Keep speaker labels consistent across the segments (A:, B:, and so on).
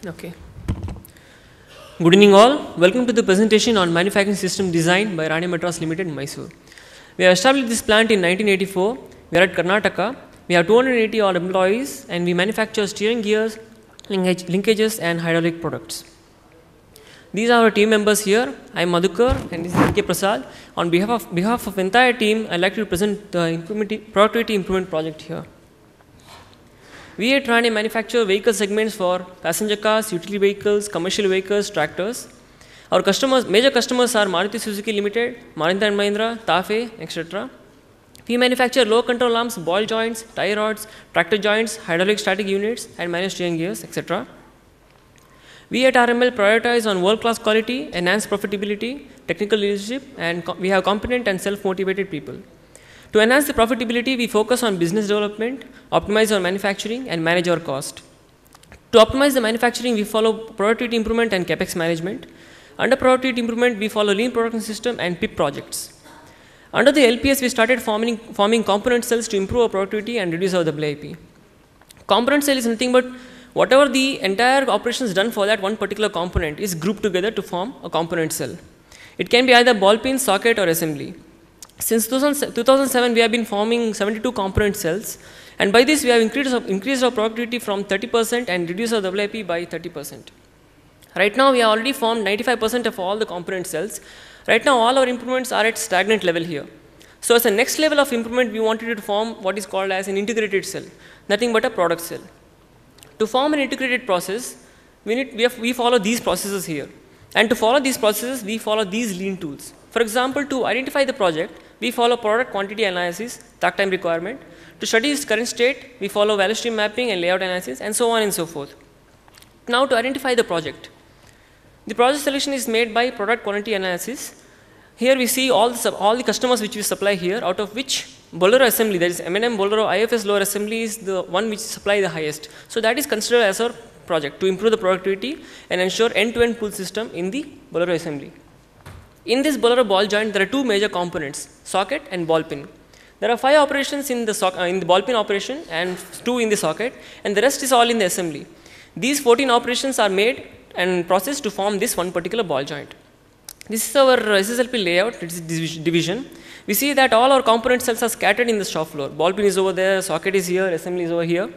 A: Okay. Good evening all. Welcome to the presentation on manufacturing system design by Rane Madras Limited in Mysore. We have established this plant in 1984. We are at Karnataka. We have 280 odd employees and we manufacture steering gears, linkages and hydraulic products. These are our team members here. I am Madhukar and this is K. Prasad. On behalf of entire team, I would like to present the productivity improvement project here. We at Rane manufacture vehicle segments for passenger cars, utility vehicles, commercial vehicles, tractors. Our major customers are Maruti Suzuki Limited, Mahindra & Mahindra, TAFE, etc. We manufacture low control arms, ball joints, tie rods, tractor joints, hydraulic static units and manual steering gears, etc. We at RML prioritize on world-class quality, enhanced profitability, technical leadership, and we have competent and self-motivated people. To enhance the profitability, we focus on business development, optimize our manufacturing, and manage our cost. To optimize the manufacturing, we follow productivity improvement and capex management. Under productivity improvement, we follow lean production system and PIP projects. Under the LPS, we started forming component cells to improve our productivity and reduce our WIP. Component cell is nothing but whatever the entire operations done for that one particular component is grouped together to form a component cell. It can be either ball pin, socket, or assembly. Since 2007, we have been forming 72 component cells, and by this we have increased our productivity from 30% and reduced our WIP by 30%. Right now, we have already formed 95% of all the component cells. Right now, all our improvements are at stagnant level here. So, as a next level of improvement, we wanted to form what is called as an integrated cell, nothing but a product cell. To form an integrated process, we follow these processes here. And to follow these processes, we follow these lean tools. For example, to identify the project, we follow product quantity analysis, takt time requirement. To study its current state, we follow value stream mapping and layout analysis, and so on and so forth. Now, to identify the project. The project selection is made by product quantity analysis. Here we see all the customers which we supply here, out of which Bolero assembly, that is M&M Bolero IFS lower assembly is the one which supply the highest. So that is considered as our project to improve the productivity and ensure end-to-end pull system in the Bolero assembly. In this Bolero ball joint, there are two major components, socket and ball pin. There are 5 operations in the ball pin operation and 2 in the socket, and the rest is all in the assembly. These 14 operations are made and processed to form this one particular ball joint. This is our SSLP layout, it is division. We see that all our component cells are scattered in the shop floor. Ball pin is over there, socket is here, assembly is over here.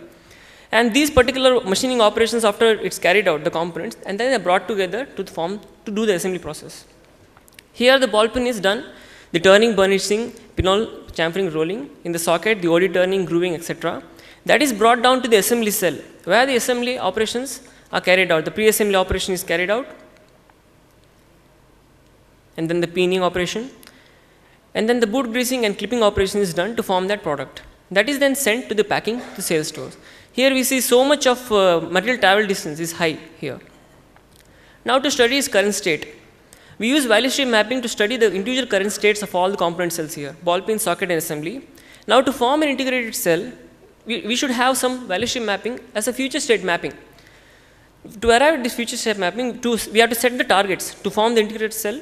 A: And these particular machining operations, after it's carried out, the components, and then they are brought together to do the assembly process. Here the ball pin is done, the turning, burnishing, pinhole, chamfering, rolling. In the socket, the OD turning, grooving, etc. That is brought down to the assembly cell, where the assembly operations are carried out. The pre-assembly operation is carried out, and then the pinning operation, and then the boot greasing and clipping operation is done to form that product. That is then sent to the packing to sales stores. Here we see so much of material travel distance is high here. Now to study its current state. We use value stream mapping to study the individual current states of all the component cells here, ball pin, socket and assembly. Now to form an integrated cell, we should have some value stream mapping as a future state mapping. To arrive at this future state mapping, we have to set the targets to form the integrated cell.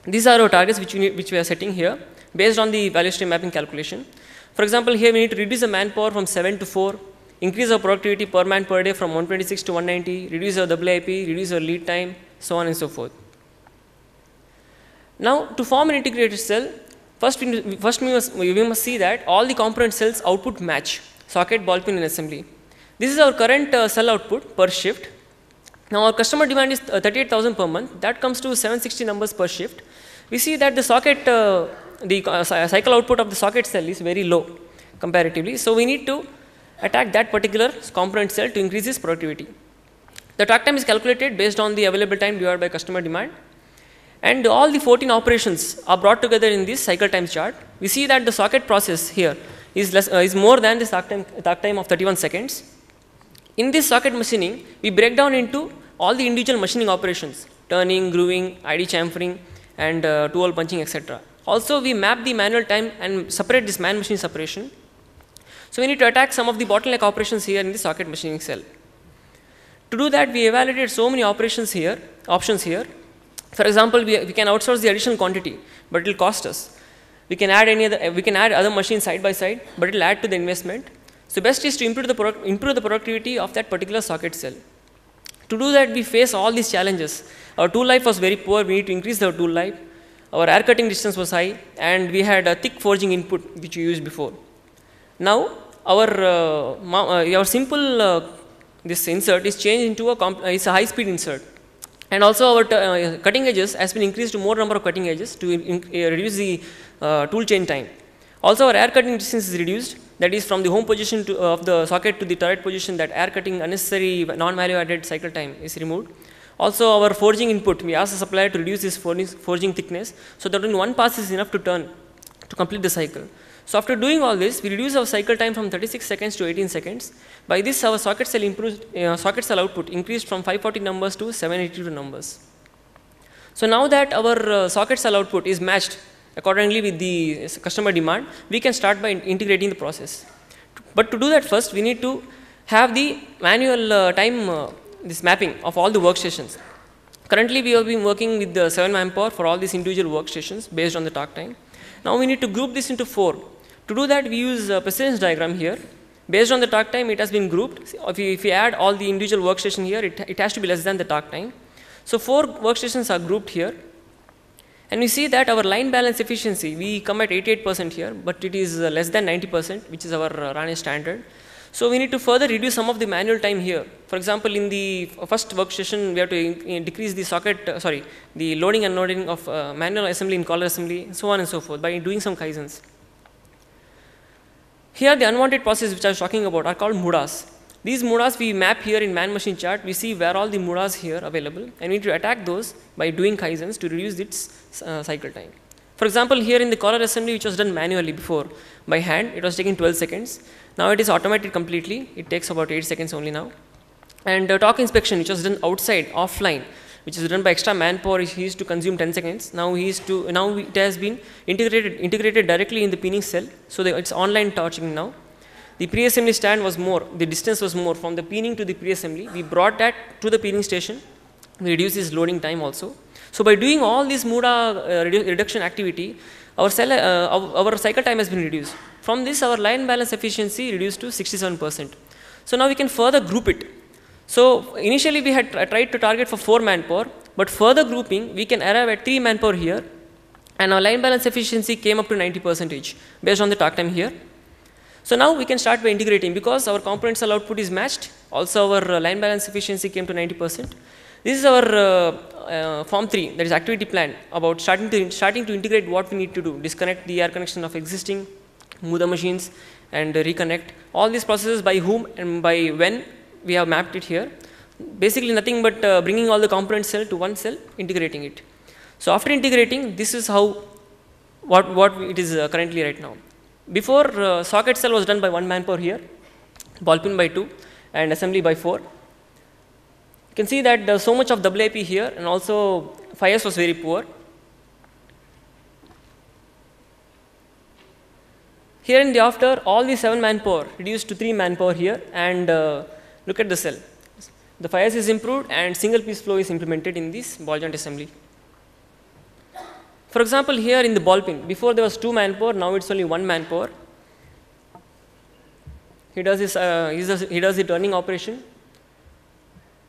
A: These are our targets which we are setting here based on the value stream mapping calculation. For example, here we need to reduce the manpower from 7 to 4, increase our productivity per man per day from 126 to 190, reduce our WIP, reduce our lead time, so on and so forth. Now, to form an integrated cell, first we must see that all the component cells output match, socket, ball pin and assembly. This is our current cell output per shift. Now, our customer demand is 38,000 per month. That comes to 760 numbers per shift. We see that the socket, cycle output of the socket cell is very low comparatively. So, we need to attack that particular component cell to increase its productivity. The takt time is calculated based on the available time divided by customer demand. And all the 14 operations are brought together in this cycle time chart. We see that the socket process here is more than the takt time of 31 seconds. In this socket machining, we break down into all the individual machining operations, turning, grooving, ID chamfering, and two-hole punching, etc. Also, we map the manual time and separate this man-machine separation. So, we need to attack some of the bottleneck operations here in the socket machining cell. To do that, we evaluated so many options here. For example, we can outsource the additional quantity, but it will cost us. We can add other machines side by side, but it will add to the investment. So best is to improve the productivity of that particular socket cell. To do that, we face all these challenges. Our tool life was very poor, we need to increase the tool life. Our air cutting distance was high, and we had a thick forging input which we used before. Now, our simple this insert is changed into it's a high speed insert. And also our cutting edges has been increased to more number of cutting edges to reduce the tool chain time. Also our air cutting distance is reduced, that is from the home position of the socket to the turret position, that air cutting unnecessary non-value added cycle time is removed. Also our forging input, we ask the supplier to reduce this forging thickness so that only one pass is enough to turn to complete the cycle. So after doing all this, we reduce our cycle time from 36 seconds to 18 seconds. By this, our socket cell output increased from 540 numbers to 782 numbers. So now that our socket cell output is matched accordingly with the customer demand, we can start by integrating the process. But to do that first, we need to have the manual this mapping of all the workstations. Currently, we have been working with the 7 manpower for all these individual workstations based on the talk time. Now we need to group this into 4. To do that, we use a precedence diagram here. Based on the talk time, it has been grouped. If we add all the individual workstation here, it has to be less than the talk time. So 4 workstations are grouped here. And we see that our line balance efficiency, we come at 88% here, but it is less than 90%, which is our Rane standard. So we need to further reduce some of the manual time here. For example, in the first workstation, we have to decrease the the loading and unloading of manual assembly and collar assembly, so on and so forth, by doing some kaizens. Here, the unwanted processes which I was talking about are called mudas. These mudas we map here in man-machine chart. We see where all the mudas here available, and we need to attack those by doing kaizens to reduce its cycle time. For example, here in the collar assembly, which was done manually before by hand, it was taking 12 seconds. Now it is automated completely. It takes about 8 seconds only now. And torque inspection, which was done outside, offline, which is done by extra manpower, he used to consume 10 seconds. Now it has been integrated directly in the pinning cell, so it's online torching now. The pre-assembly stand was more, the distance was more from the pinning to the pre-assembly. We brought that to the pinning station. We reduced its loading time also. So by doing all this muda reduction activity, our cycle time has been reduced. From this, our line balance efficiency reduced to 67%. So now we can further group it. So initially we had tried to target for 4 manpower, but further grouping, we can arrive at 3 manpower here, and our line balance efficiency came up to 90% based on the talk time here. So now we can start by integrating, because our component cell output is matched. Also our line balance efficiency came to 90%. This is our form 3, that is activity plan, about starting to integrate what we need to do. Disconnect the air connection of existing Muda machines and reconnect. All these processes by whom and by when we have mapped it here. Basically nothing but bringing all the component cell to one cell, integrating it. So after integrating, this is how what it is currently right now. Before, socket cell was done by 1 manpower here, ball pin by 2, and assembly by 4. You can see that there is so much of WIP here, and also 5S was very poor. Here in the after, all the 7 manpower reduced to 3 manpower here, and look at the cell. The 5S is improved, and single piece flow is implemented in this ball joint assembly. For example, here in the ball pin, before there was 2 manpower, now it's only 1 manpower. He does the turning operation,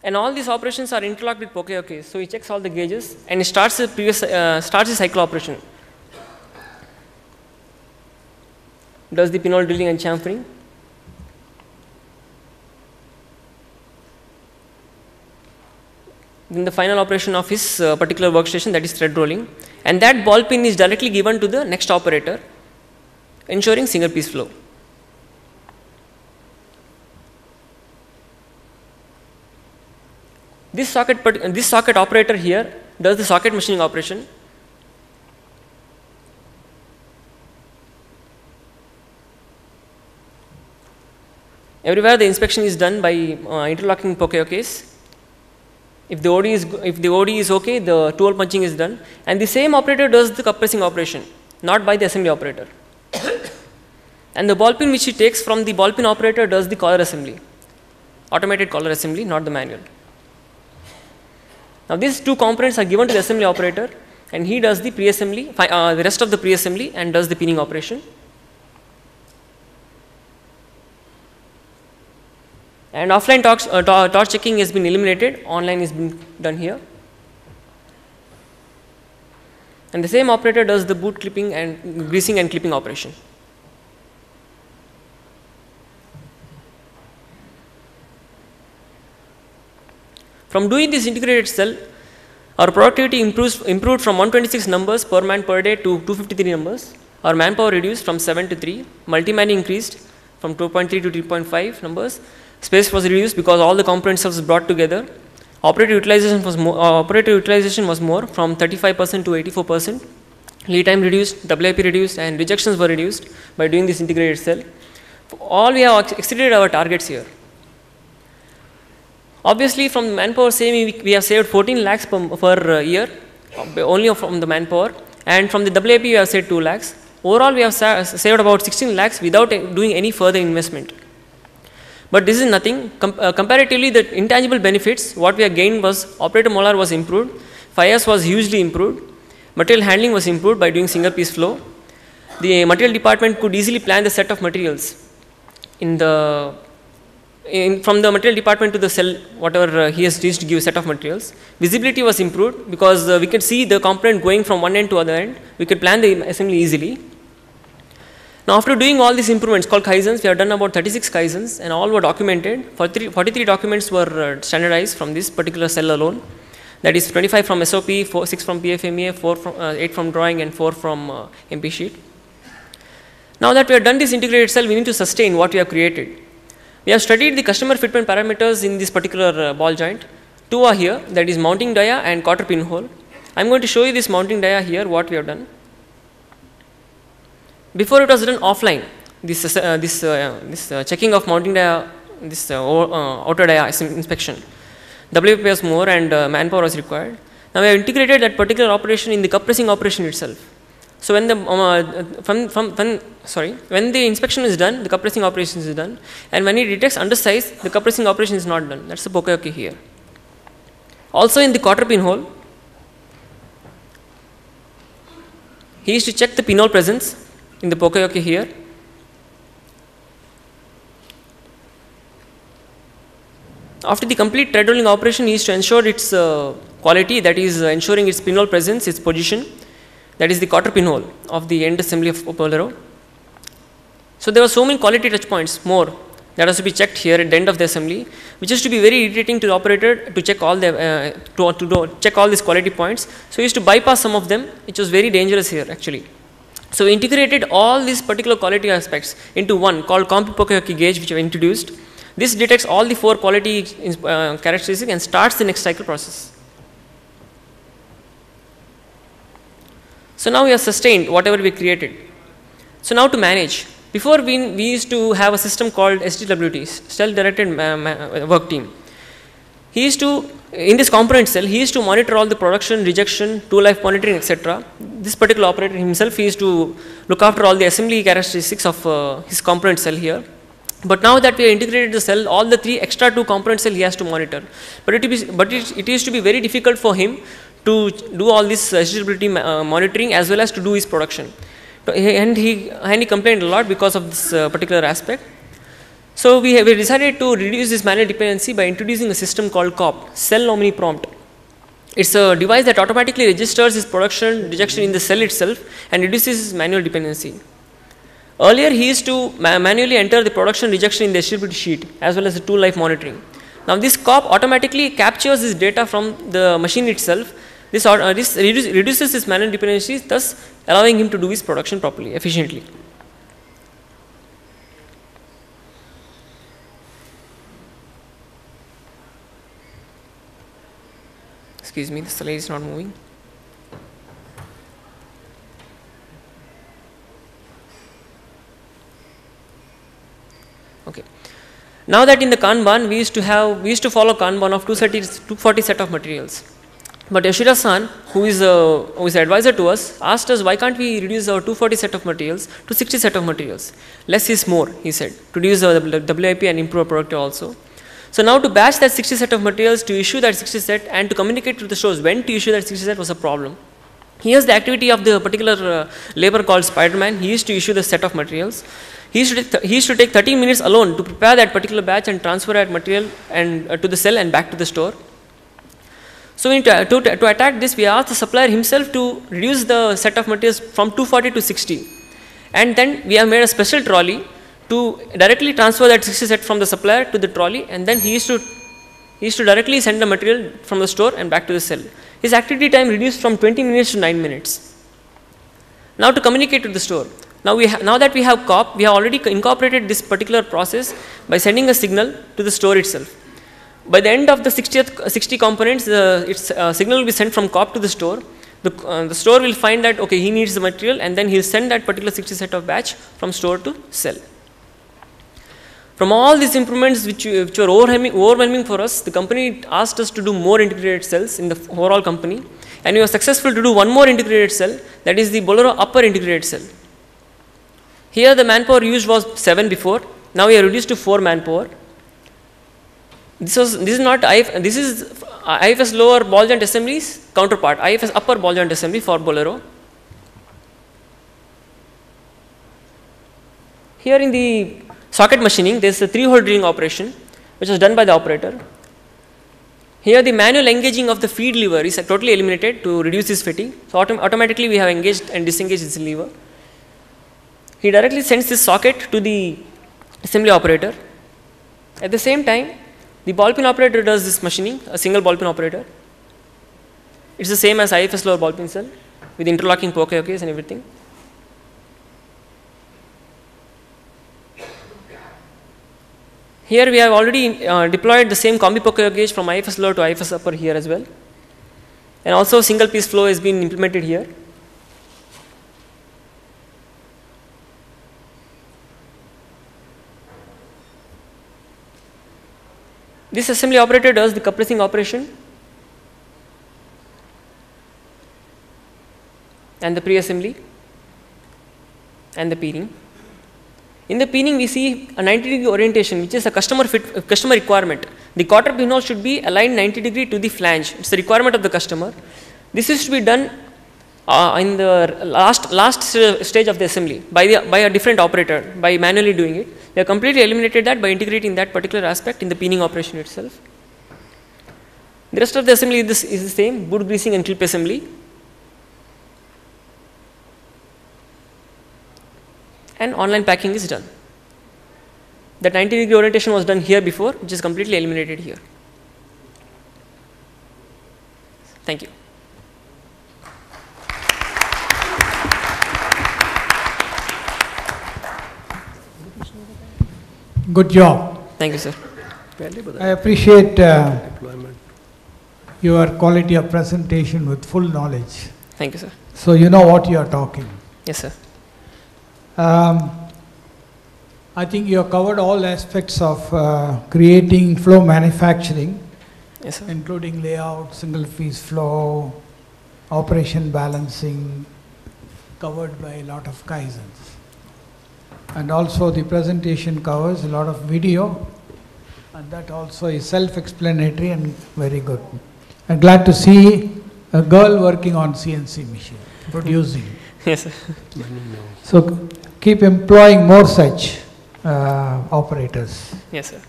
A: and all these operations are interlocked with poke. So he checks all the gauges and he starts the cycle operation. Does the pinhole drilling and chamfering. Then the final operation of his particular workstation, that is thread rolling, and that ball pin is directly given to the next operator, ensuring single piece flow. This socket operator here does the socket machining operation. Everywhere the inspection is done by interlocking poke-ok's. If the OD is okay, the tool punching is done, and the same operator does the cup pressing operation, not by the assembly operator. And the ball pin which he takes from the ball pin operator does the collar assembly, automated collar assembly, not the manual. Now these 2 components are given to the assembly operator, and he does the pre-assembly, the rest of the pre-assembly, and does the pinning operation. And offline torch checking has been eliminated, online is being done here. And the same operator does the boot clipping and greasing and clipping operation. From doing this integrated cell, our productivity improved from 126 numbers per man per day to 253 numbers. Our manpower reduced from 7 to 3. Multi-manning increased from 2.3 to 3.5 numbers. Space was reduced because all the component cells brought together. Operator utilization was more from 35% to 84%. Lead time reduced, WIP reduced, and rejections were reduced by doing this integrated cell. All we have exceeded our targets here. Obviously, from the manpower saving, we have saved 14 lakhs per year, only from the manpower, and from the WIP we have saved 2 lakhs. Overall, we have saved about 16 lakhs without doing any further investment. But this is nothing. Comparatively, the intangible benefits, what we have gained was operator molar was improved, fires was hugely improved, material handling was improved by doing single piece flow. The material department could easily plan the set of materials from the material department to the cell, whatever he has used to give set of materials. Visibility was improved because we could see the component going from one end to other end. We could plan the assembly easily. Now, after doing all these improvements called Kaizens, we have done about 36 Kaizens and all were documented. 43 documents were standardized from this particular cell alone. That is 25 from SOP, 6 from PFMEA, 8 from drawing and 4 from MP sheet. Now that we have done this integrated cell, we need to sustain what we have created. We have studied the customer fitment parameters in this particular ball joint. 2 are here, that is mounting dia and quarter pinhole. I am going to show you this mounting dia here, what we have done. Before it was done offline, this checking of mounting dia, this outer dia inspection. WP was more and manpower was required. Now we have integrated that particular operation in the cup pressing operation itself. So when the when the inspection is done, the cup pressing operation is done, and when it detects undersize, the cup pressing operation is not done. That's the poke here. Also in the quarter pinhole, he used to check the pinhole presence in the poke here. After the complete thread rolling operation, he used to ensure its quality, that is ensuring its pinhole presence, its position. That is the quarter pinhole of the end assembly of Polaro. So there were so many quality touch points more that has to be checked here at the end of the assembly, which is to be very irritating to the operator to check all the check all these quality points. So he used to bypass some of them, which was very dangerous here actually. So we integrated all these particular quality aspects into one called Compi-Poke gauge, which we introduced. This detects all the 4 quality characteristics and starts the next cycle process. So now we have sustained whatever we created. So now to manage. Before we used to have a system called SDWT, Self-Directed Work Team. He used to, in this component cell, he used to monitor all the production, rejection, tool life monitoring, etc. This particular operator himself, he used to look after all the assembly characteristics of his component cell here. But now that we have integrated the cell, all the 3 extra 2 component cell he has to monitor. But it used to be very difficult for him to do all this SDWT monitoring as well as to do his production. And he complained a lot because of this particular aspect. So we decided to reduce this manual dependency by introducing a system called COP, Cell Omni Prompt. It's a device that automatically registers his production rejection in the cell itself and reduces his manual dependency. Earlier he used to manually enter the production rejection in the SDWT sheet as well as the tool life monitoring. Now this COP automatically captures this data from the machine itself. This reduces his manual dependencies, thus allowing him to do his production properly, efficiently. Excuse me, the slide is not moving. Okay. Now that in the Kanban, we used to follow Kanban of 240 set of materials. But Yoshida-san, who is an advisor to us, asked us why can't we reduce our 240 set of materials to 60 set of materials. Less is more, he said, to reduce the WIP and improve our productivity also. So now to batch that 60 set of materials, to issue that 60 set and to communicate to the stores when to issue that 60 set was a problem. Here's the activity of the particular labor called Spider-Man. He used to issue the set of materials. he used to take 30 minutes alone to prepare that particular batch and transfer that material and to the cell and back to the store. So to attack this, we asked the supplier himself to reduce the set of materials from 240 to 60, and then we have made a special trolley to directly transfer that 60 set from the supplier to the trolley, and then he used to directly send the material from the store and back to the cell. His activity time reduced from 20 minutes to 9 minutes. Now to communicate to the store. Now that we have COP, we have already incorporated this particular process by sending a signal to the store itself. By the end of the 60 components, its signal will be sent from COP to the store. The store will find that okay, he needs the material, and then he will send that particular 60 set of batch from store to cell. From all these improvements which were overwhelming for us, the company asked us to do more integrated cells in the overall company, and we were successful to do one more integrated cell, that is the Bolero upper integrated cell. Here the manpower used was 7 before, now we are reduced to 4 manpower. This is IFS lower ball joint assemblies counterpart, IFS upper ball joint assembly for Bolero. Here in the socket machining, there is a 3-hole drilling operation which was done by the operator. Here the manual engaging of the feed lever is totally eliminated to reduce this fatigue. So automatically we have engaged and disengaged this lever. He directly sends this socket to the assembly operator. At the same time, the ball peen operator does this machining, a single ball peen operator. It's the same as IFS lower ball peen cell with interlocking poke case and everything. Here we have already deployed the same combi poke gauge from IFS lower to IFS upper here as well, and also single piece flow has been implemented here. This assembly operator does the compressing operation and the pre-assembly and the peening. In the peening, we see a 90-degree orientation, which is a customer requirement. The quarter pinhole should be aligned 90 degree to the flange. It's the requirement of the customer. This is to be done in the last stage of the assembly by a different operator by manually doing it. We have completely eliminated that by integrating that particular aspect in the peening operation itself. The rest of the assembly is the same: boot greasing and clip assembly. And online packing is done. That 90-degree orientation was done here before, which is completely eliminated here. Thank you.
B: Good job.
A: Thank you, sir.
B: I appreciate your quality of presentation with full knowledge.
A: Thank you, sir.
B: So you know what you are talking.
A: Yes, sir.
B: I think you have covered all aspects of creating flow manufacturing,
A: Yes, sir.
B: including layout, single phase flow, operation balancing, covered by a lot of Kaizens. And also the presentation covers a lot of video, and that also is self-explanatory and very good. I'm glad to see a girl working on CNC machine, producing.
A: Yes, sir.
B: So keep employing more such operators.
A: Yes, sir.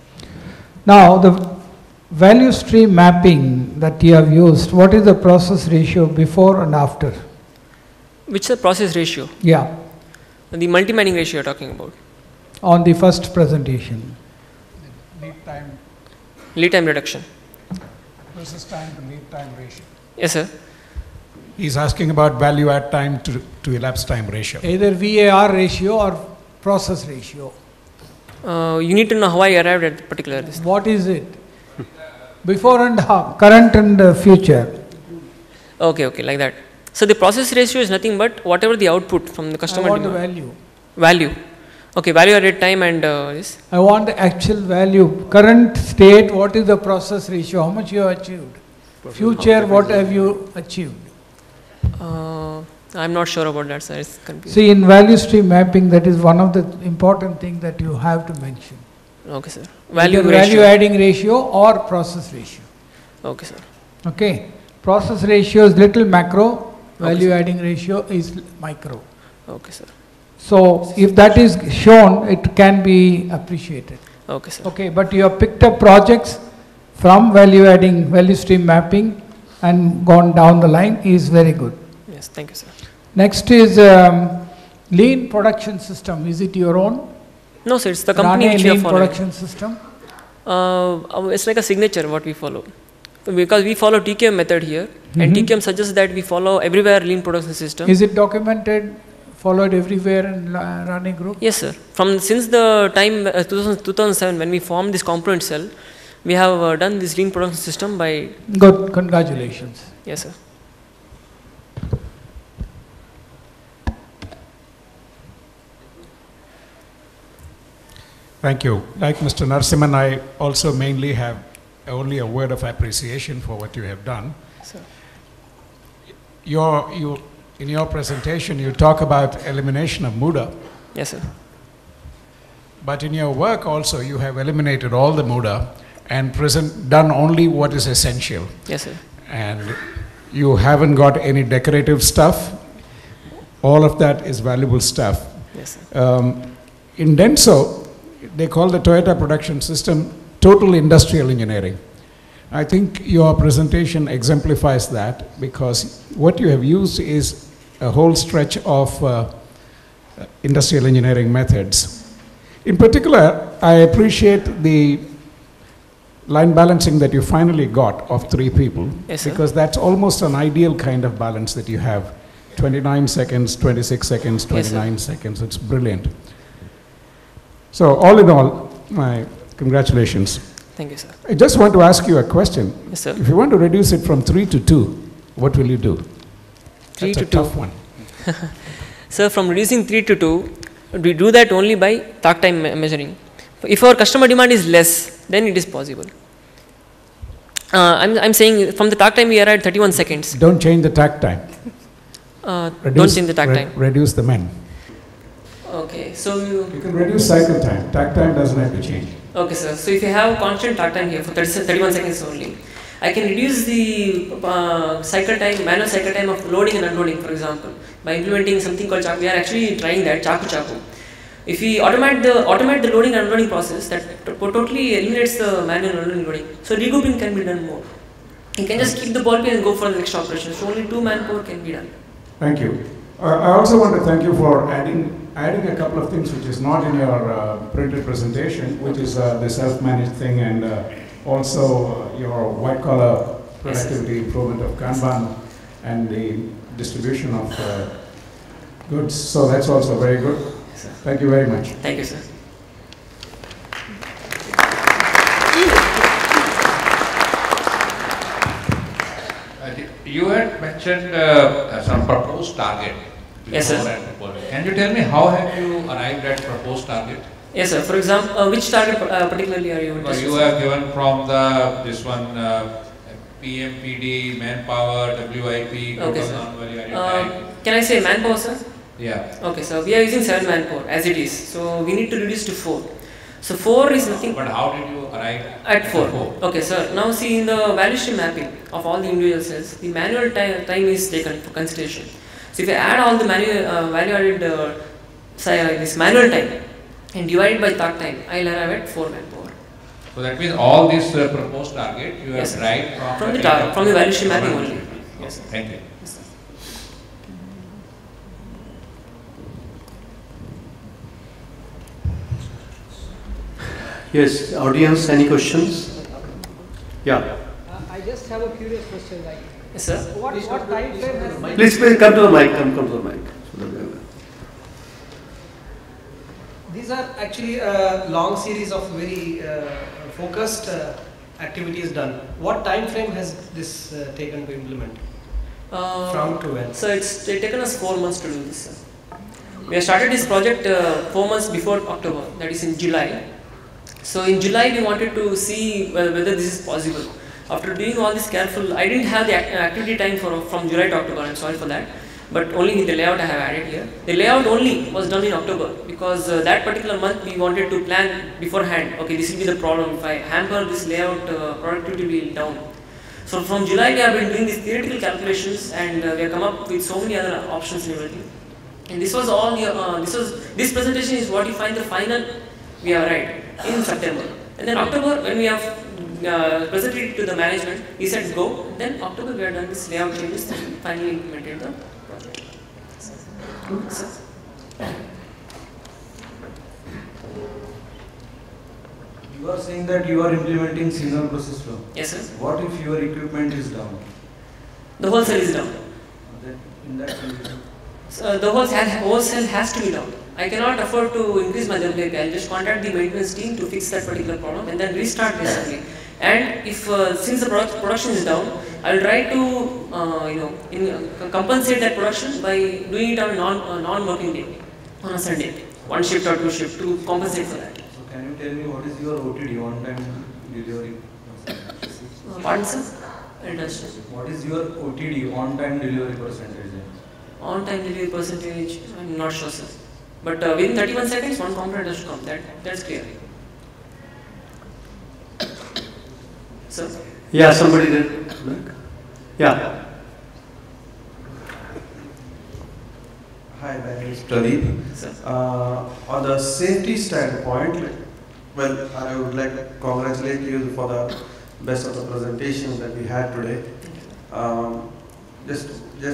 B: Now the value stream mapping that you have used, what is the process ratio before and after?
A: Which is the process ratio?
B: Yeah,
A: The multi-mining ratio you are talking about.
B: on the first presentation.
A: Lead time reduction.
C: Process time to lead time ratio.
A: Yes, sir.
C: He's asking about value add time to elapsed time ratio.
B: Either VAR ratio or process ratio.
A: You need to know how I arrived at the particular this.
B: What is it? Before and current and future.
A: Okay, like that. So the process ratio is nothing but whatever the output from the customer
B: I want the
A: demand.
B: value.
A: Value. Okay, value added time and this.
B: I want the actual value. Current state, what is the process ratio? How much you have achieved? Future, what have you achieved?
A: I'm not sure about that, sir. It's confusing.
B: See, in value stream mapping, that is one of the important things that you have to mention.
A: Okay, sir. Value
B: Either
A: ratio.
B: value adding ratio or process ratio.
A: Okay, sir.
B: Okay. Process ratio is little macro,
A: Okay,
B: value
A: sir.
B: adding ratio is micro.
A: Okay, sir.
B: So if that is shown, it can be appreciated.
A: Okay, sir.
B: Okay, but you have picked up projects from value stream mapping and gone down the line is very good.
A: Yes, thank you, sir.
B: Next is lean production system. Is it your own?
A: No, sir, it's the company
B: Rane
A: which we are
B: lean
A: following.
B: production system?
A: It's like a signature what we follow. Because we follow TKM method here, and TKM suggests that we follow everywhere lean production system.
B: Is it documented, followed everywhere in Rane group?
A: Yes, sir. Since the time 2007 when we formed this component cell, we have done this lean production system by.
B: Good, congratulations.
A: Yes, sir.
C: Thank you. Like Mr. Narasimhan, I also mainly have only a word of appreciation for what you have done.
A: Sir.
C: In your presentation, you talk about elimination of Muda,
A: Yes, sir.
C: but in your work also, you have eliminated all the Muda and done only what is essential.
A: Yes, sir.
C: And you haven't got any decorative stuff. All of that is valuable stuff.
A: Yes, sir.
C: In Denso, they call the Toyota production system total industrial engineering. I think your presentation exemplifies that, because what you have used is a whole stretch of industrial engineering methods. In particular, I appreciate the line balancing that you finally got of 3 people,
A: Yes, sir.
C: because that's almost an ideal kind of balance that you have. 29 seconds, 26 seconds, 29 seconds. It's brilliant. So all in all, my congratulations.
A: Thank you, sir.
C: I just want to ask you a question.
A: Yes, sir.
C: If you want to reduce it from 3 to 2, what will you do?
A: 3
C: That's
A: to
C: a
A: 2.
C: tough one.
A: Sir, from reducing 3 to 2, we do that only by takt time measuring. If our customer demand is less, then it is possible. I'm saying from the takt time we are at 31 seconds.
C: Don't change the takt time.
A: Don't change the takt time.
C: Reduce the men.
A: Okay, so
C: You can reduce cycle time. Takt time doesn't have to change.
A: okay, sir. So if you have constant takt time here for 31 seconds only, I can reduce the cycle time, manual cycle time of loading and unloading, for example, by implementing something called Chaku. We are actually trying that, Chaku. If we automate the loading and unloading process, that totally eliminates the manual unloading. So regrouping can be done more. You can just keep the ball pin and go for the next operation. So only 2 manpower can be done.
C: Thank you. I also want to thank you for adding a couple of things which is not in your printed presentation, which is the self-managed thing, and also your white-collar productivity improvement of Kanban and the distribution of goods. So that's also very good.
A: Yes, sir.
C: Thank you very much.
A: Thank you, sir.
D: You had mentioned some proposed target.
A: Yes, sir.
D: Can you tell me how have you arrived at proposed target?
A: Yes, sir. For example, which target particularly are you interested in?
D: You have given from this one PMPD, manpower, WIP,
A: Okay,
D: total
A: sir.
D: non-value added time.
A: Can I say manpower, sir?
D: Yeah.
A: Okay, so we are using 7 manpower as it is. So we need to reduce to 4. So 4 is nothing.
D: But how did you arrive
A: At 4. Okay, sir. Now see, in the value stream mapping of all the individual cells, the manual time is taken for consideration. So if I add all the manual value added this manual time and divide it by takt time, I will arrive at 4 manpower.
D: So that means all this proposed target you have
A: Yes, sir.
D: derived
A: From the value stream mapping only. Yes, sir.
D: Thank you.
A: Yes, sir.
E: Yes, audience, any questions? Yeah.
F: I just have a curious question. Like,
A: Yes, sir.
F: what time frame has
E: Please come to the mic. Come to the mic. So that we-
F: these are actually a long series of very focused activities done. What time frame has this taken to implement? From to when?
A: So it's taken us 4 months to do this, sir. We have started this project 4 months before October, that is in July. So in July we wanted to see whether this is possible. After doing all this careful, I didn't have the activity time from July to October, I'm sorry for that. But only the layout I have added here. The layout only was done in October because that particular month we wanted to plan beforehand. Okay, this will be the problem. If I hamper this layout, productivity will be down. So from July we have been doing these theoretical calculations and we have come up with so many other options and everything. And this was all your, this presentation is what you find the final we have right in September. And then October, when we have presented it to the management, he said go. Then October we have done this layout changes and finally implemented the project.
G: You are saying that you are implementing signal process flow.
A: Yes, sir.
G: What if your equipment is down?
A: The whole cell is down.
G: In that case,
A: The whole cell has to be down. I cannot afford to increase my WAP. I'll just contact the maintenance team to fix that particular problem and then restart the assembly. And if since the production is down, I'll try to compensate that production by doing it on a non-working day, on a Sunday, one shift or two shift to compensate for that.
G: so can you tell me what is your OTD, on time delivery?
A: Pardon, sir? I understand.
G: What is your OTD, on time delivery percentage?
A: On time delivery percentage, I'm not sure, sir. But within 31 seconds, one component has to come. That's clear. Sir?
E: Yeah, somebody there. Yeah.
G: Hi, my name is Pradeep.
A: Sir.
G: On the safety standpoint, well, I would like to congratulate you for the best of the presentation that we had today. Just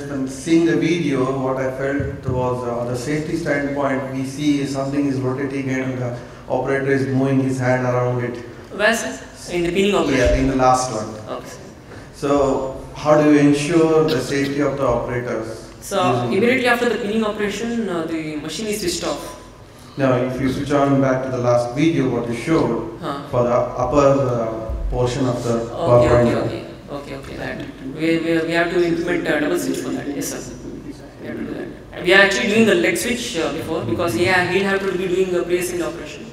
G: when seeing the video, what I felt was on the safety standpoint, we see something is rotating and the operator is moving his hand around it.
A: Where, sir? In the pinning operation?
G: Yeah, in the last one.
A: Okay, sir.
G: So, how do you ensure the safety of the operators?
A: So, immediately after the pinning operation, the machine is switched off.
G: Now, if you switch on back to the last video, what you showed, for the upper portion of the power point.
A: Okay, that. We have to implement a double switch for that. Yes, sir. We have to do that. We are actually doing the leg switch before because he'll have to be doing a pre-ascend operation.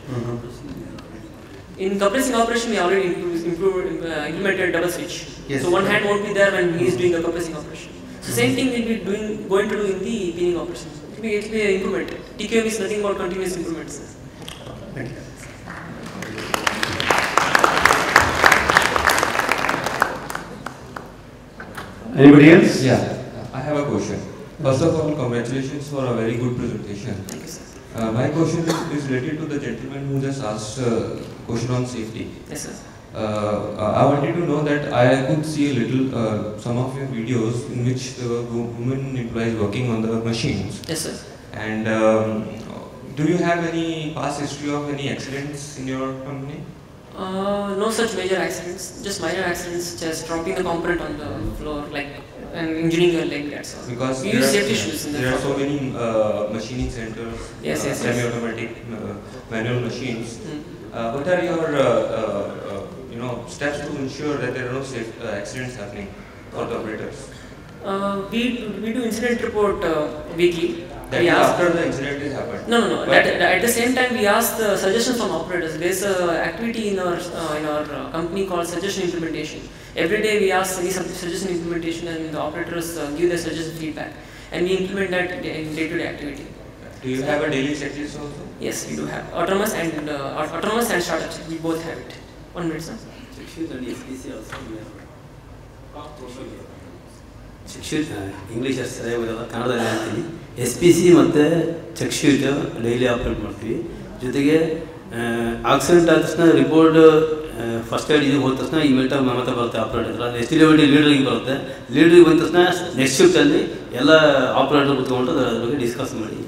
A: In compressing operation, we already implemented double switch.
G: Yes.
A: So one hand won't be there when he is doing the compressing operation. So same thing we'll be going to do in the pinning operation. It will be implemented. TQM is nothing but continuous improvements.
G: Thank you.
E: Anybody else?
D: Yeah, I have a question. First of all, congratulations for a very good presentation.
A: Thank you, sir.
D: My question is related to the gentleman who just asked a question on safety.
A: Yes, sir.
D: I wanted to know that I could see a little, some of your videos in which the women employees working on the machines.
A: Yes, sir.
D: And do you have any past history of any accidents in your company?
A: No such major accidents, just minor accidents, just dropping the component on the floor, like and injuring your leg, that's all.
D: Because
A: we use safety shoes in the
D: there are so many machining centers,
A: yes.
D: semi-automatic manual machines. What are your steps to ensure that there are no accidents happening for the operators?
A: We do incident report weekly.
D: That is after the incident has happened.
A: No. At the same time, we ask the suggestions from operators. There's an activity in our company called suggestion implementation. Every day we ask any suggestion implementation, and the operators give their suggestion feedback, and we implement that in day-to-day activity.
D: Do you have a daily checklist also?
A: Yes, we do have autonomous and startup check. We both have it. 1 minute, sir.
H: English ಕನ್ನಡದಲ್ಲಿ ಹೇಳ್ತೀನಿ SPC ಮತ್ತು check sheet daily operate ಮಾಡ್ತೀವಿ ಜೊತೆಗೆ accident ಆದ ತಕ್ಷಣ report first aid ಇದು ಹೋದ ತಕ್ಷಣ ಇಮೇಲ್ಟಾಗಿ ನಮ್ಮ ಹತ್ರ ಬರುತ್ತೆ ಆಪ್ರೇಟರ್ ಹತ್ರ ಎಸ್ಟಿಮೇಟ್ ಲೀಡರಿಗೆ ಬರುತ್ತೆ ಲೀಡರಿಗೆ ಬಂದ ತಕ್ಷಣ ನೆಕ್ಸ್ಟ್ ಶಿಫ್ಟಲ್ಲಿ ಎಲ್ಲ ಆಪ್ರೇಟರ್ ಕೂತ್ಕೊಂಡು ಅದ್ರ ಬಗ್ಗೆ ಡಿಸ್ಕಸ್ ಮಾಡಿ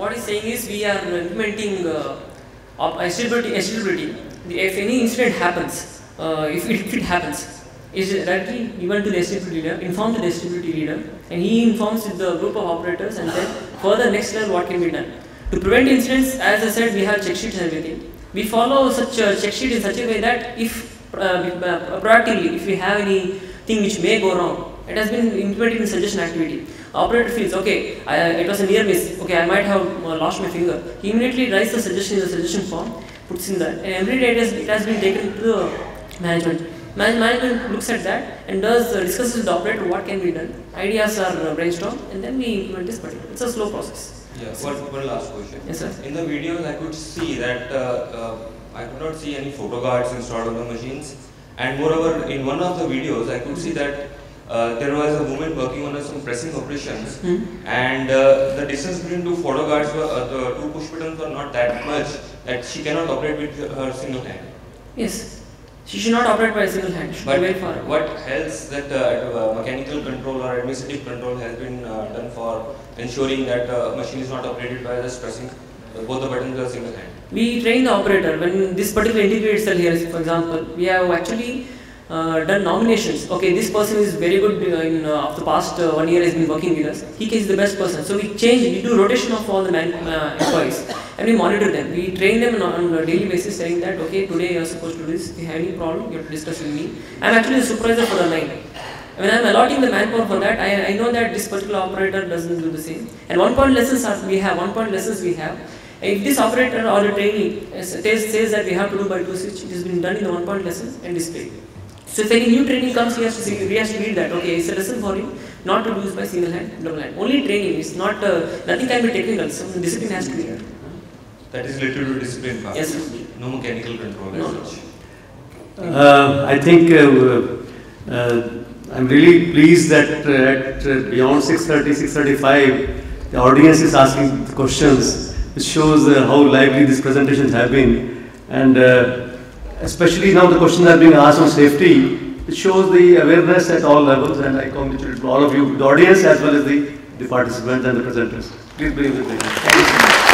A: What he's saying is we are implementing SWT. If any incident happens, if it happens, is directly given to the SWT leader, informed to the SWT leader, and he informs with the group of operators, and then further next level what can be done. To prevent incidents, as I said, we have check sheets and everything. We follow such a check sheet in such a way that if proactively, if we have anything which may go wrong, it has been implemented in suggestion activity. Operator feels, okay, it was a near miss, okay, I might have lost my finger. He immediately writes the suggestion in the suggestion form, puts in that, and every day it has been taken to the management. Management looks at that and discusses with the operator what can be done. Ideas are brainstormed, and then we implement this particular. It's a slow process.
D: Yeah, one last question.
A: Yes, sir.
D: In the videos, I could see that I could not see any photo guards installed on the machines, and moreover, in one of the videos, I could see that there was a woman working on some pressing operations, and the distance between two photo guards, the two push buttons were not that much that she cannot operate with her single hand.
A: Yes. She should not operate by a single hand. She should be very far away.
D: What else that mechanical control or administrative control has been done for ensuring that machine is not operated by just pressing both the buttons with a single hand?
A: We train the operator. When this particular integrated cell here, for example, we have actually done nominations. Okay, this person is very good of the past 1 year has been working with us. He is the best person. So we do rotation of all the employees and we monitor them. We train them on a daily basis, saying that okay, today you are supposed to do this. If you have any problem, you have to discuss with me. I am actually the supervisor for the line. When I am allotting the manpower for that, I know that this particular operator doesn't do the same. And 1 point lessons we have. If this operator or the trainee says that we have to do by 2 switch, it has been done in the 1 point lessons and displayed. So if any new training comes, he has to read that. Okay, it's a lesson for him not to do this by single hand, double hand. Only training. It's not nothing can be technical. Some discipline has to be there.
D: That is related to discipline part.
A: Yes, sir.
D: No mechanical control as such.
E: I think I'm really pleased that at beyond 6:30, 6:35, the audience is asking questions. It shows how lively these presentations have been, and especially now the questions are being asked on safety. It shows the awareness at all levels, and I congratulate all of you, the audience as well as the participants and the presenters. Please be with me. Thank you.